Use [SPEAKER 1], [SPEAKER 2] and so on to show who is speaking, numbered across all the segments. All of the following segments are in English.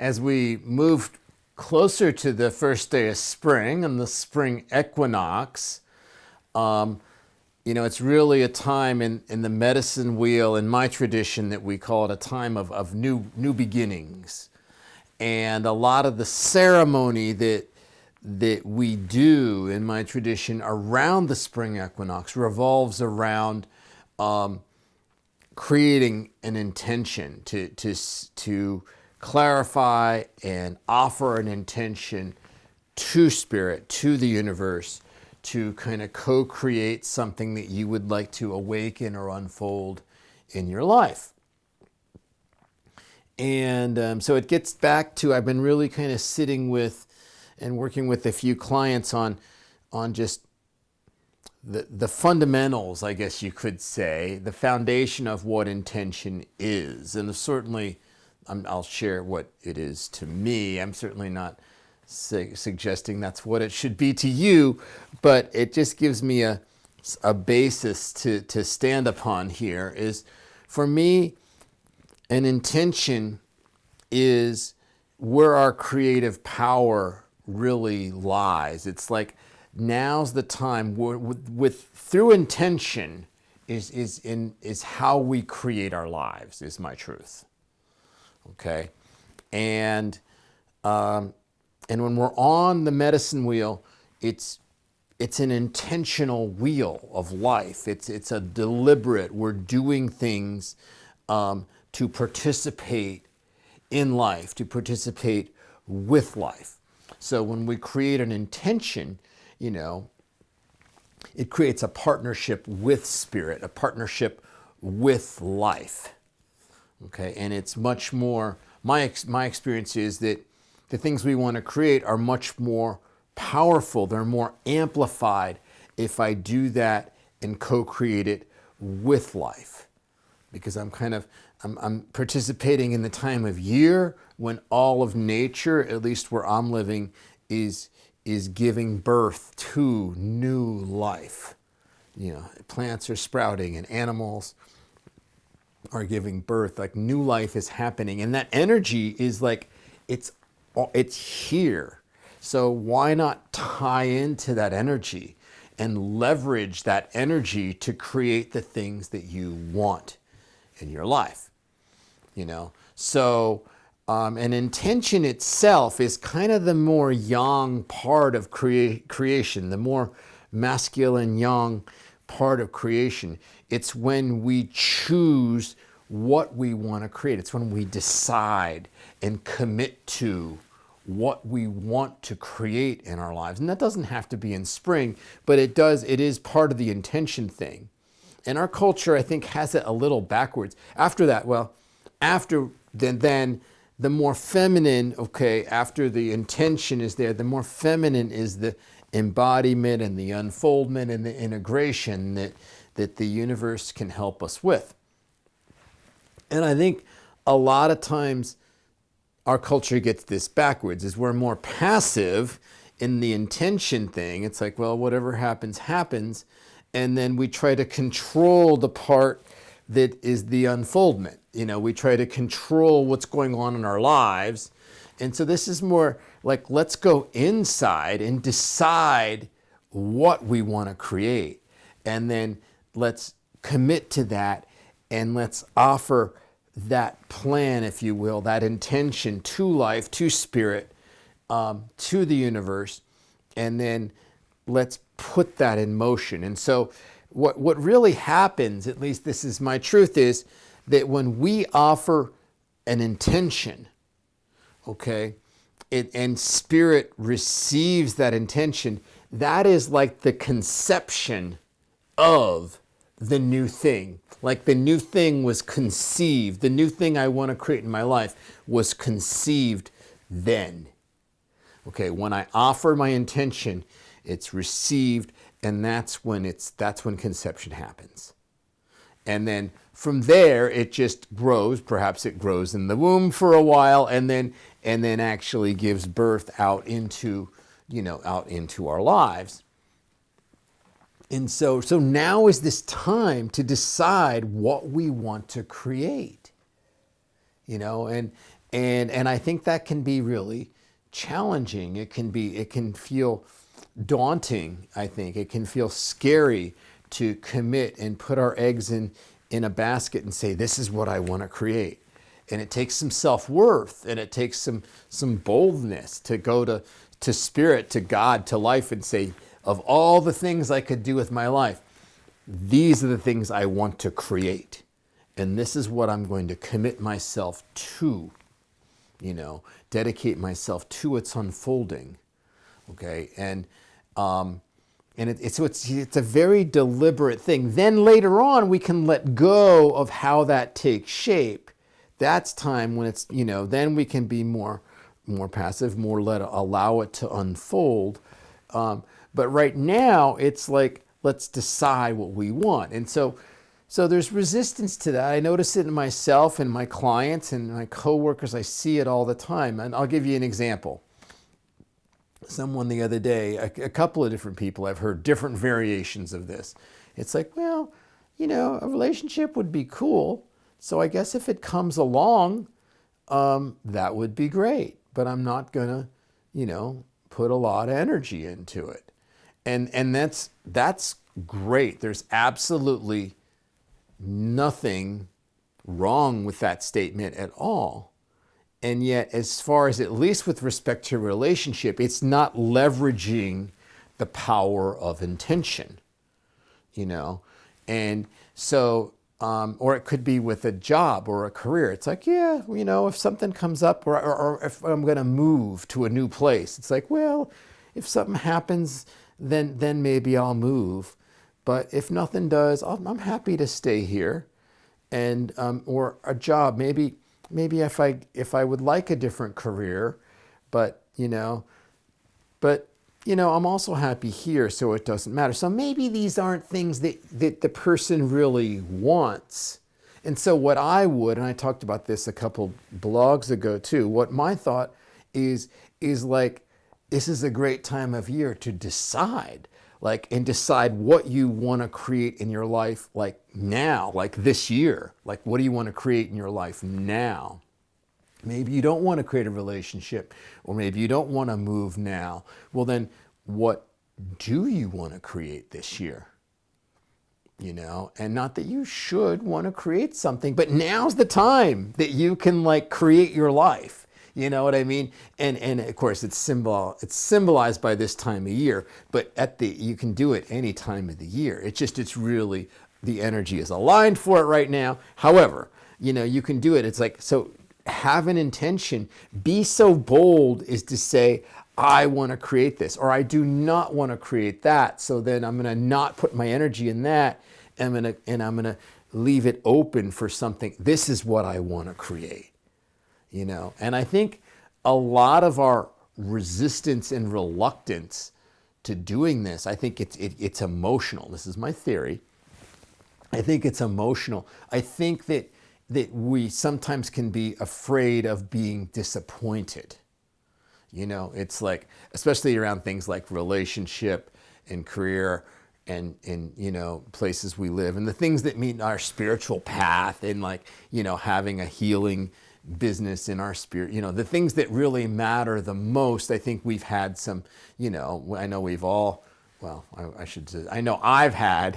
[SPEAKER 1] as we move closer to the first day of spring and the spring equinox, it's really a time in the medicine wheel, in my tradition, that we call it a time of new beginnings. And a lot of the ceremony that we do in my tradition around the spring equinox revolves around creating an intention to clarify and offer an intention to spirit, to the universe, to kind of co-create something that you would like to awaken or unfold in your life. And so it gets back to, I've been really kind of sitting with and working with a few clients on just the fundamentals, I guess you could say, the foundation of what intention is. And certainly, I'll share what it is to me. I'm certainly not suggesting that's what it should be to you, but it just gives me a basis to stand upon here. Is, for me, an intention is where our creative power really lies. It's like, now's the time through intention is how we create our lives, is my truth. Okay, and when we're on the medicine wheel, it's an intentional wheel of life. It's a deliberate. We're doing things to participate in life, to participate with life. So when we create an intention, it creates a partnership with spirit, a partnership with life. Okay, and it's much more, my experience is that the things we want to create are much more powerful, they're more amplified if I do that and co-create it with life. Because I'm participating in the time of year when all of nature, at least where I'm living, is giving birth to new life. Plants are sprouting and animals are giving birth, like new life is happening, and that energy is like it's here. So why not tie into that energy and leverage that energy to create the things that you want in your life? So an intention itself is kind of the more yang part of creation, the more masculine yang part of creation. It's when we choose what we want to create. It's when we decide and commit to what we want to create in our lives. And that doesn't have to be in spring, but it is part of the intention thing. And our culture, I think, has it a little backwards. Then the more feminine, after the intention is there, the more feminine is the embodiment and the unfoldment and the integration that the universe can help us with. And I think a lot of times our culture gets this backwards, is we're more passive in the intention thing. It's like, well, whatever happens, happens. And then we try to control the part that is the unfoldment. We try to control what's going on in our lives. And so this is more like, let's go inside and decide what we want to create. And then let's commit to that, and let's offer that plan, if you will, that intention to life, to spirit, to the universe, and then let's put that in motion. And so what really happens, at least this is my truth, is that when we offer an intention, and spirit receives that intention, that is like the conception of the new thing. Like the new thing was conceived. The new thing I want to create in my life was conceived then. When I offer my intention, it's received, and that's when conception happens. And then from there, it just grows. Perhaps it grows in the womb for a while, and then actually gives birth out into our lives. And so now is this time to decide what we want to create, and And I think that can be really challenging. It can feel daunting. I think it can feel scary to commit and put our eggs in a basket and say, this is what I want to create. And it takes some self-worth, and it takes some boldness to go to spirit, to God, to life, and say, of all the things I could do with my life, these are the things I want to create. And this is what I'm going to commit myself to, dedicate myself to its unfolding. Okay. And it's a very deliberate thing. Then later on, we can let go of how that takes shape. That's time when it's, then we can be more passive, allow it to unfold. But right now, it's like, let's decide what we want. And so there's resistance to that. I notice it in myself and my clients and my coworkers. I see it all the time. And I'll give you an example. Someone the other day, a couple of different people, I've heard different variations of this. It's like, well, a relationship would be cool. So I guess if it comes along, that would be great. But I'm not going to, put a lot of energy into it. And that's great. There's absolutely nothing wrong with that statement at all. And yet, as far as at least with respect to a relationship, it's not leveraging the power of intention, And so, or it could be with a job or a career. It's like, yeah, if something comes up or if I'm going to move to a new place, it's like, well, if something happens, then maybe I'll move. But if nothing does, I'm happy to stay here. And or a job, maybe if I would like a different career, but I'm also happy here, so it doesn't matter. So maybe these aren't things that the person really wants. And so what I would, and I talked about this a couple blogs ago too, what my thought is like, this is a great time of year to decide, and decide what you want to create in your life, now, this year. What do you want to create in your life now? Maybe you don't want to create a relationship, or maybe you don't want to move now. Well, then what do you want to create this year? And not that you should want to create something, but now's the time that you can create your life. You know what I mean? And of course it's symbolized by this time of year, but you can do it any time of the year. It's really, the energy is aligned for it right now. However, you can do it. It's like, so have an intention, be so bold as to say, I want to create this, or I do not want to create that. So then I'm going to not put my energy in that. And I'm going to leave it open for something. This is what I want to create. And I think a lot of our resistance and reluctance to doing this, I think it's emotional. This is my theory. I think it's emotional. I think that we sometimes can be afraid of being disappointed. It's like, especially around things like relationship and career and places we live and the things that meet our spiritual path and having a healing business in our spirit, the things that really matter the most. I think we've had some, I know we've all, well, I should say, I know I've had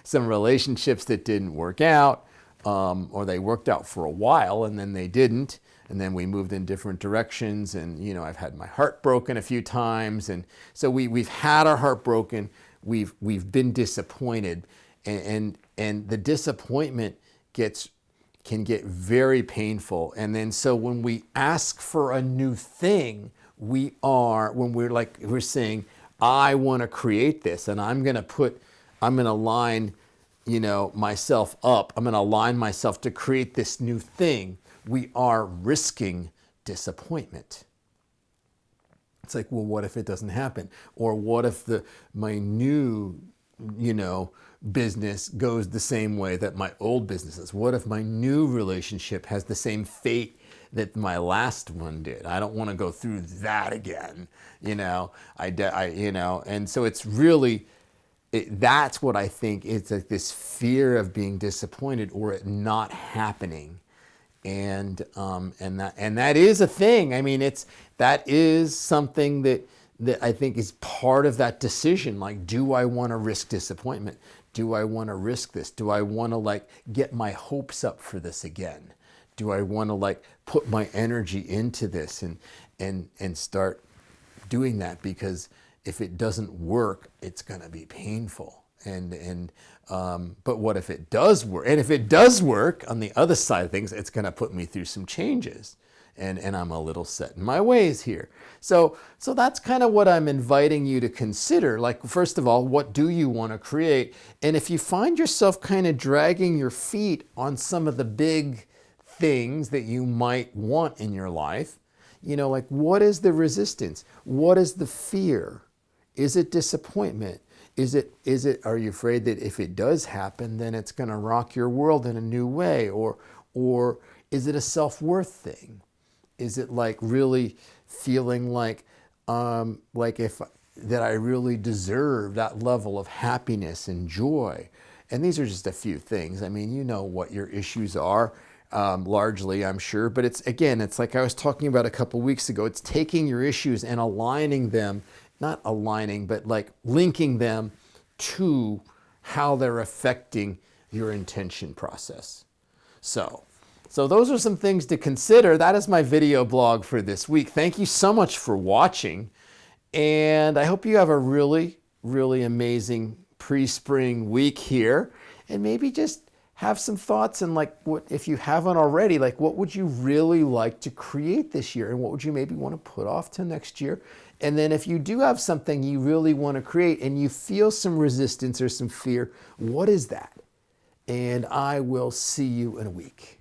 [SPEAKER 1] some relationships that didn't work out, or they worked out for a while and then they didn't. And then we moved in different directions, and I've had my heart broken a few times, and so we've had our heart broken. We've been disappointed, and the disappointment can get very painful. And then so when we ask for a new thing, when we're saying, I want to create this, and I'm going to line myself up. I'm going to align myself to create this new thing. We are risking disappointment. It's like, well, what if it doesn't happen? Or what if my new, business goes the same way that my old business is? What if my new relationship has the same fate that my last one did? I don't want to go through that again, and so it's really, that's what I think. It's like this fear of being disappointed or it not happening. And that is a thing. I mean, that is something that I think is part of that decision. Like, do I want to risk disappointment? Do I want to risk this? Do I want to like get my hopes up for this again? Do I want to like put my energy into this and start doing that? Because if it doesn't work, it's going to be painful. But what if it does work? And if it does work, on the other side of things, it's going to put me through some changes. And I'm a little set in my ways here. So that's kind of what I'm inviting you to consider. Like, first of all, what do you want to create? And if you find yourself kind of dragging your feet on some of the big things that you might want in your life, like, what is the resistance? What is the fear? Is it disappointment? Are you afraid that if it does happen, then it's going to rock your world in a new way? Or is it a self-worth thing? Is it like really feeling like if that I really deserve that level of happiness and joy? And these are just a few things. I mean, you know what your issues are, largely, I'm sure. But it's like I was talking about a couple weeks ago. It's taking your issues and aligning them, not aligning, but like linking them to how they're affecting your intention process. So those are some things to consider. That is my video blog for this week. Thank you so much for watching. And I hope you have a really, really amazing pre-spring week here. And maybe just have some thoughts and like, what, if you haven't already, like what would you really like to create this year? And what would you maybe want to put off to next year? And then if you do have something you really want to create and you feel some resistance or some fear, what is that? And I will see you in a week.